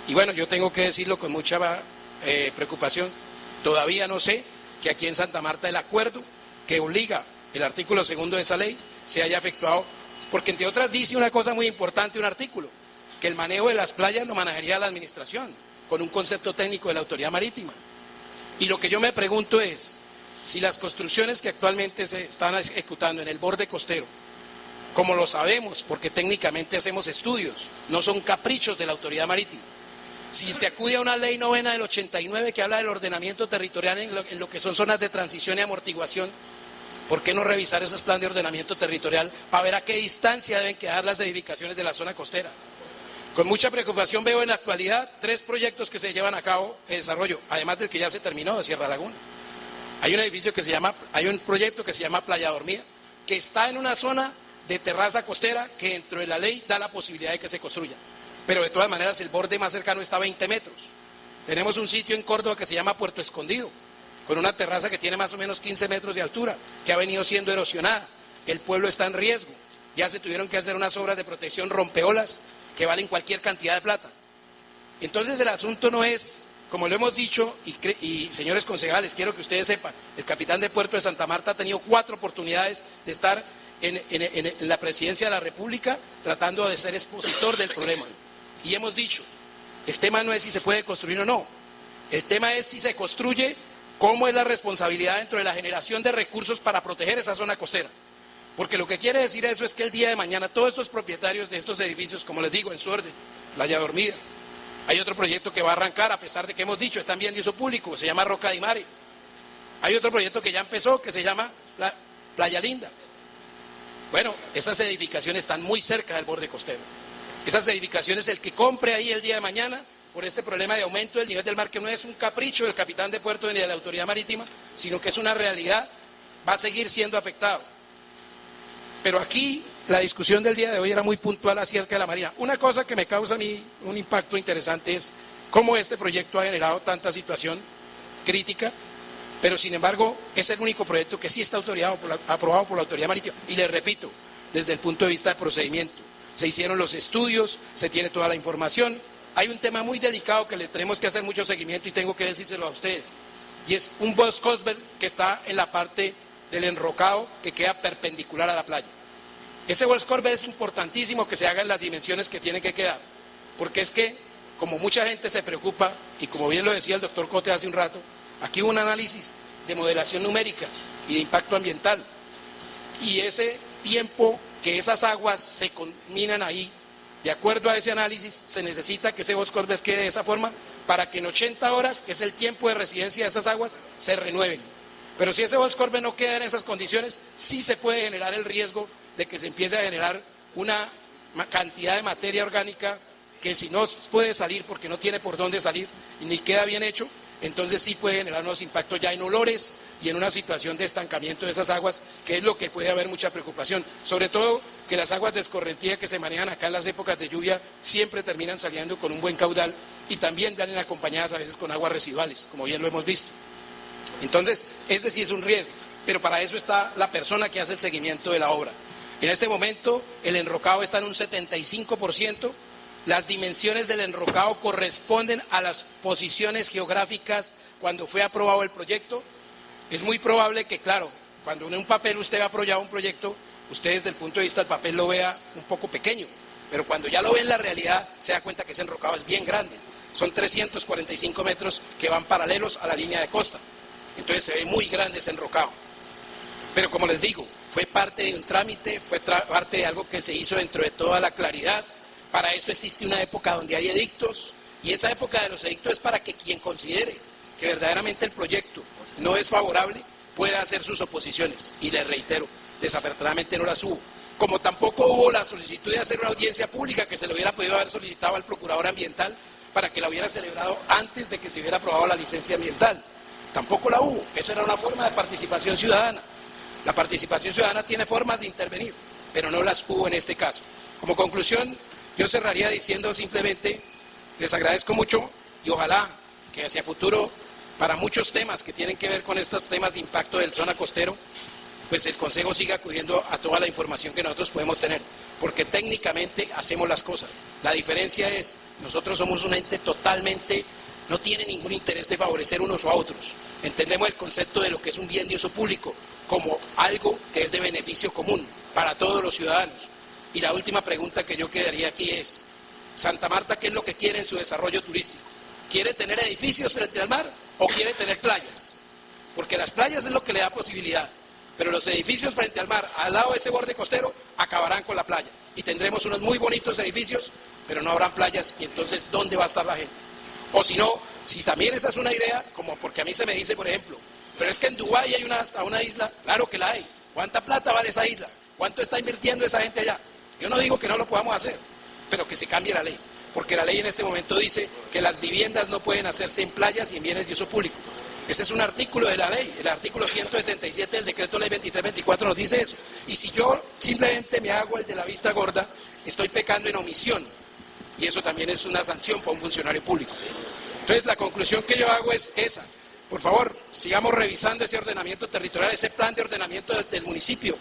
Y bueno, yo tengo que decirlo con mucha preocupación, todavía no sé que aquí en Santa Marta el acuerdo que obliga el artículo 2 de esa ley se haya efectuado, porque entre otras dice una cosa muy importante un artículo, que el manejo de las playas lo manejaría la administración, con un concepto técnico de la autoridad marítima. Y lo que yo me pregunto es, si las construcciones que actualmente se están ejecutando en el borde costero, como lo sabemos, porque técnicamente hacemos estudios, no son caprichos de la autoridad marítima, si se acude a una ley novena del 89 que habla del ordenamiento territorial en lo que son zonas de transición y amortiguación, ¿por qué no revisar esos planes de ordenamiento territorial para ver a qué distancia deben quedar las edificaciones de la zona costera? Con mucha preocupación veo en la actualidad 3 proyectos que se llevan a cabo en desarrollo, además del que ya se terminó de Sierra Laguna. Hay un proyecto que se llama Playa Dormida, que está en una zona de terraza costera que dentro de la ley da la posibilidad de que se construya. Pero de todas maneras el borde más cercano está a 20 metros. Tenemos un sitio en Córdoba que se llama Puerto Escondido, con una terraza que tiene más o menos 15 metros de altura, que ha venido siendo erosionada. El pueblo está en riesgo. Ya se tuvieron que hacer unas obras de protección rompeolas que valen cualquier cantidad de plata. Entonces el asunto no es, como lo hemos dicho, y señores concejales, quiero que ustedes sepan, el capitán de Puerto de Santa Marta ha tenido 4 oportunidades de estar en la presidencia de la República tratando de ser expositor del problema. Y hemos dicho, el tema no es si se puede construir o no, el tema es si se construye, cómo es la responsabilidad dentro de la generación de recursos para proteger esa zona costera. Porque lo que quiere decir eso es que el día de mañana todos estos propietarios de estos edificios, como les digo, en su orden, Playa Dormida, hay otro proyecto que va a arrancar, a pesar de que hemos dicho, están bien de uso público, se llama Roca di Mare. Hay otro proyecto que ya empezó, que se llama Playa Linda. Bueno, esas edificaciones están muy cerca del borde costero. Esas edificaciones, el que compre ahí el día de mañana, por este problema de aumento del nivel del mar, que no es un capricho del capitán de puerto ni de la autoridad marítima, sino que es una realidad, va a seguir siendo afectado. Pero aquí la discusión del día de hoy era muy puntual acerca de la Marina. Una cosa que me causa a mí un impacto interesante es cómo este proyecto ha generado tanta situación crítica, pero sin embargo es el único proyecto que sí está aprobado por la autoridad marítima. Y les repito, desde el punto de vista de procedimiento, se hicieron los estudios, se tiene toda la información. Hay un tema muy delicado que le tenemos que hacer mucho seguimiento y tengo que decírselo a ustedes, y es un Boscosberg que está en la parte del enrocado que queda perpendicular a la playa. Ese Boscosberg es importantísimo que se haga en las dimensiones que tiene que quedar, porque es que, como mucha gente se preocupa, y como bien lo decía el doctor Cote hace un rato, aquí hubo un análisis de modelación numérica y de impacto ambiental, y ese tiempo que esas aguas se combinan ahí, de acuerdo a ese análisis, se necesita que ese Boscosberg quede de esa forma para que en 80 horas, que es el tiempo de residencia de esas aguas, se renueven. Pero si ese Boscosberg no queda en esas condiciones, sí se puede generar el riesgo de que se empiece a generar una cantidad de materia orgánica que si no puede salir porque no tiene por dónde salir y ni queda bien hecho, entonces sí puede generar unos impactos ya en olores y en una situación de estancamiento de esas aguas, que es lo que puede haber mucha preocupación. Sobre todo que las aguas de escorrentía que se manejan acá en las épocas de lluvia siempre terminan saliendo con un buen caudal y también vienen acompañadas a veces con aguas residuales, como bien lo hemos visto. Entonces, ese sí es un riesgo, pero para eso está la persona que hace el seguimiento de la obra. En este momento, el enrocado está en un 75%, las dimensiones del enrocado corresponden a las posiciones geográficas cuando fue aprobado el proyecto. Es muy probable que, claro, cuando en un papel usted va a aprobar un proyecto, usted desde el punto de vista del papel lo vea un poco pequeño, pero cuando ya lo ve en la realidad, se da cuenta que ese enrocado es bien grande. Son 345 metros que van paralelos a la línea de costa. Entonces se ve muy grande ese enrocado. Pero como les digo, fue parte de un trámite, fue parte de algo que se hizo dentro de toda la claridad. Para eso existe una época donde hay edictos, y esa época de los edictos es para que quien considere que verdaderamente el proyecto no es favorable pueda hacer sus oposiciones. Y les reitero, desafortunadamente no las hubo. Como tampoco hubo la solicitud de hacer una audiencia pública que se lo hubiera podido haber solicitado al procurador ambiental para que la hubiera celebrado antes de que se hubiera aprobado la licencia ambiental. Tampoco la hubo. Eso era una forma de participación ciudadana. La participación ciudadana tiene formas de intervenir, pero no las hubo en este caso. Como conclusión, yo cerraría diciendo simplemente, les agradezco mucho y ojalá que hacia futuro, para muchos temas que tienen que ver con estos temas de impacto del zona costero, pues el Consejo siga acudiendo a toda la información que nosotros podemos tener, porque técnicamente hacemos las cosas. La diferencia es Nosotros somos un ente totalmente, no tiene ningún interés de favorecer unos o a otros. Entendemos el concepto de lo que es un bien de uso público como algo que es de beneficio común para todos los ciudadanos. Y la última pregunta que yo quedaría aquí es, Santa Marta, ¿qué es lo que quiere en su desarrollo turístico? ¿Quiere tener edificios frente al mar o quiere tener playas? Porque las playas es lo que le da posibilidad, pero los edificios frente al mar, al lado de ese borde costero, acabarán con la playa. Y tendremos unos muy bonitos edificios, pero no habrán playas, y entonces, ¿dónde va a estar la gente? O si no, si también esa es una idea, como porque a mí se me dice, por ejemplo, pero es que en Dubái hay hasta una isla, claro que la hay. ¿Cuánta plata vale esa isla? ¿Cuánto está invirtiendo esa gente allá? Yo no digo que no lo podamos hacer, pero que se cambie la ley, porque la ley en este momento dice que las viviendas no pueden hacerse en playas y en bienes de uso público. Ese es un artículo de la ley, el artículo 177 del decreto ley 2324 nos dice eso. Y si yo simplemente me hago el de la vista gorda, estoy pecando en omisión, y eso también es una sanción para un funcionario público. Entonces la conclusión que yo hago es esa. Por favor, sigamos revisando ese ordenamiento territorial, ese plan de ordenamiento del municipio,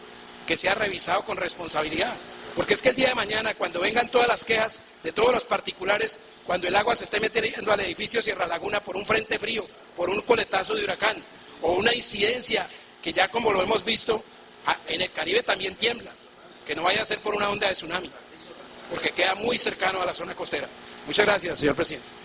que sea revisado con responsabilidad. Porque es que el día de mañana, cuando vengan todas las quejas de todos los particulares, cuando el agua se esté metiendo al edificio Sierra Laguna por un frente frío, por un coletazo de huracán, o una incidencia que ya como lo hemos visto, en el Caribe también tiembla, que no vaya a ser por una onda de tsunami, porque queda muy cercano a la zona costera. Muchas gracias, señor presidente.